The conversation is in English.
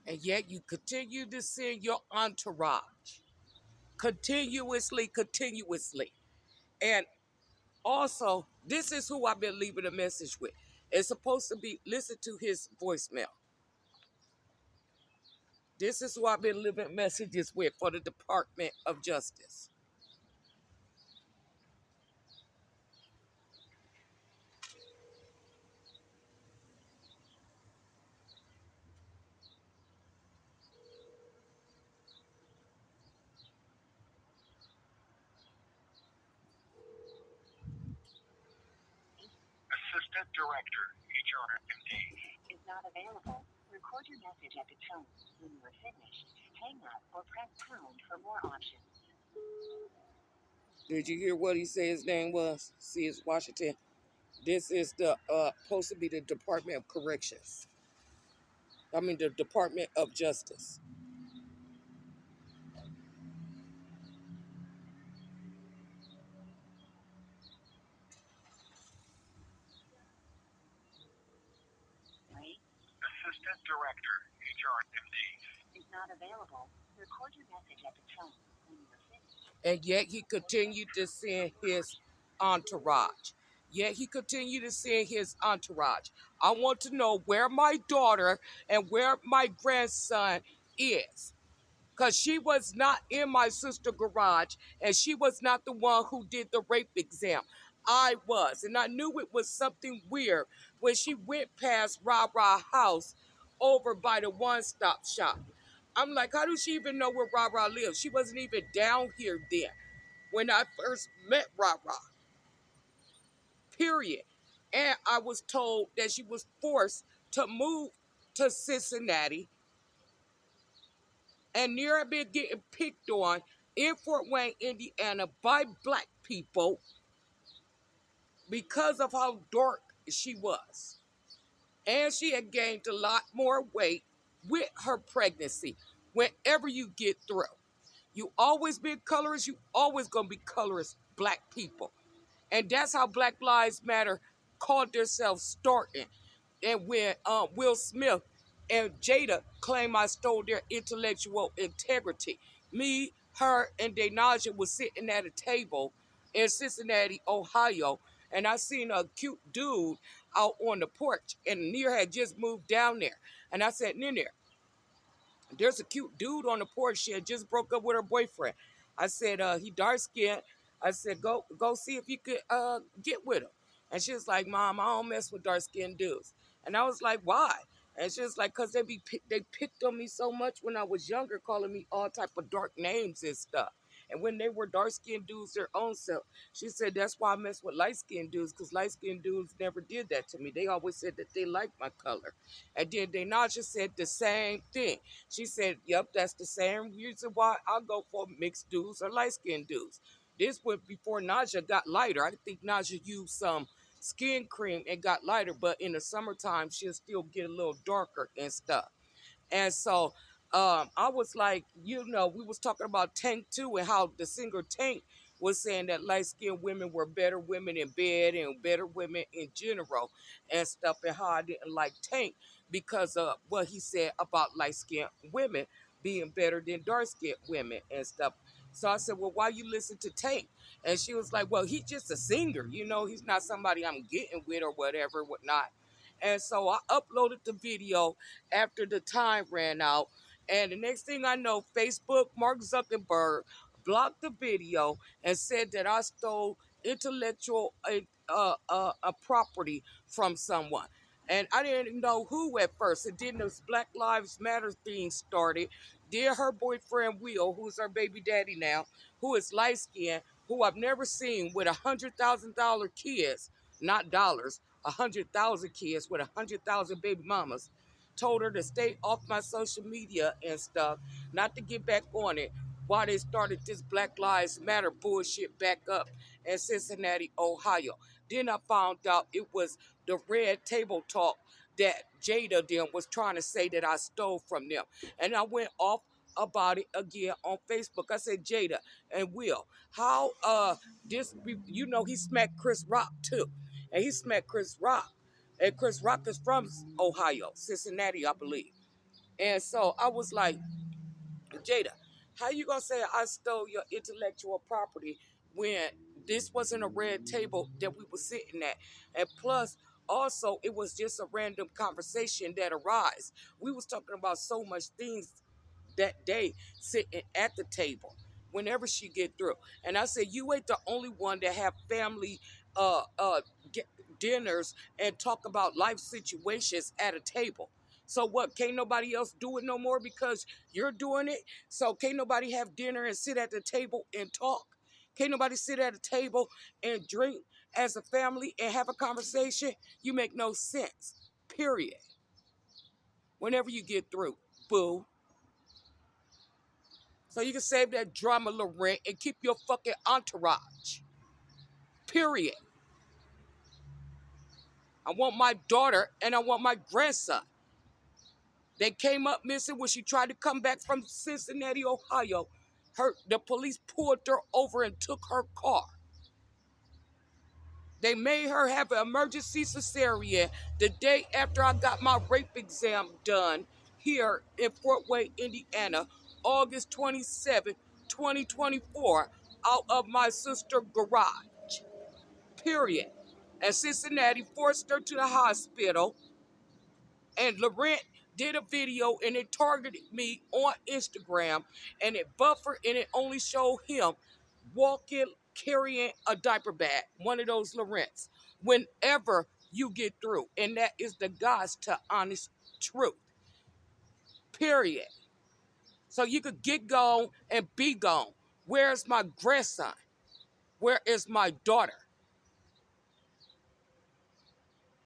And yet you continue to send your entourage continuously. And also, this is who I've been leaving a message with. It's supposed to be, listen to his voicemail. This is who I've been leaving messages with for the Department of Justice. Assistant Director, HRMD, is not available. Record your message at the tone. When you are finished, hang up or press pound for more options. Did you hear what he said his name was? C.S. Washington. This is the supposed to be the Department of Corrections. I mean the Department of Justice. Assistant Director, HRMD, is not available. Record your message at the tone. When you are finished. And yet he continued to send his entourage. Yet he continued to send his entourage. I want to know where my daughter and where my grandson is. Because she was not in my sister's garage, and she was not the one who did the rape exam. I was. And I knew it was something weird when she went past Ra Ra house over by the one-stop shop. I'm like, how does she even know where Ra Ra lives? She wasn't even down here then when I first met Ra Ra. Period. And I was told that she was forced to move to Cincinnati and near been getting picked on in Fort Wayne, Indiana by black people because of how dark she was. And she had gained a lot more weight with her pregnancy. Whenever you get through, you always been colorist, you always gonna be colorist black people. And that's how Black Lives Matter called themselves starting. And when Will Smith and Jada claim I stole their intellectual integrity, me, her, and Denaja was sitting at a table in Cincinnati, Ohio, and I seen a cute dude out on the porch, and Nia had just moved down there. And I said, Nia, there's a cute dude on the porch. She had just broke up with her boyfriend. I said, he dark skinned. I said, go see if you could get with him. And she was like, Mom, I don't mess with dark skinned dudes. And I was like, why? And she was like, cause they picked on me so much when I was younger, calling me all type of dark names and stuff. And when they were dark skinned dudes their own self, she said that's why I mess with light skinned dudes, because light skinned dudes never did that to me. They always said that they liked my color. And then Denaja said the same thing. She said, yep, that's the same reason why I go for mixed dudes or light skinned dudes. This was before Naja got lighter. I think Naja used some skin cream and got lighter, but in the summertime, she'll still get a little darker and stuff. And so I was like, we was talking about Tank too, and how the singer Tank was saying that light-skinned women were better women in bed and better women in general and stuff, and how I didn't like Tank because of what he said about light-skinned women being better than dark-skinned women and stuff. So I said, well, why you listen to Tank? And she was like, well, he's just a singer. He's not somebody I'm getting with or whatever, whatnot. And so I uploaded the video after the time ran out. And the next thing I know, Facebook, Mark Zuckerberg blocked the video and said that I stole intellectual property from someone. And I didn't know who at first. And then this Black Lives Matter thing started. Then her boyfriend, Will, who's her baby daddy now, who is light skinned, who I've never seen with $100,000 kids, not dollars, 100,000 kids with 100,000 baby mamas, told her to stay off my social media and stuff, not to get back on it while they started this Black Lives Matter bullshit back up in Cincinnati, Ohio. Then I found out it was the Red Table Talk that Jada then was trying to say that I stole from them. And I went off about it again on Facebook. I said, Jada and Will, how he smacked Chris Rock too. And he smacked Chris Rock. And Chris Rock is from Ohio, Cincinnati, I believe. And so I was like, Jada, how you gonna say I stole your intellectual property when this wasn't a red table that we were sitting at? And plus, also, it was just a random conversation that arose. We was talking about so much things that day sitting at the table whenever she get through. And I said, you ain't the only one that have family uh uh get dinners and talk about life situations at a table. So what, can't nobody else do it no more because you're doing it? So can't nobody have dinner and sit at the table and talk? Can't nobody sit at a table and drink as a family and have a conversation? You make no sense, period. Whenever you get through, boo. So you can save that drama, Laurent, and keep your fucking entourage. Period. I want my daughter and I want my grandson. They came up missing when she tried to come back from Cincinnati, Ohio. The police pulled her over and took her car. They made her have an emergency cesarean the day after I got my rape exam done here in Fort Wayne, Indiana, August 27, 2024, out of my sister's garage. Period. And Cincinnati forced her to the hospital. And Laurent did a video and it targeted me on Instagram and it buffered and it only showed him walking, carrying a diaper bag, one of those Laurents, whenever you get through. And that is the God's to honest truth. Period. So you could get gone and be gone. Where's my grandson? Where is my daughter?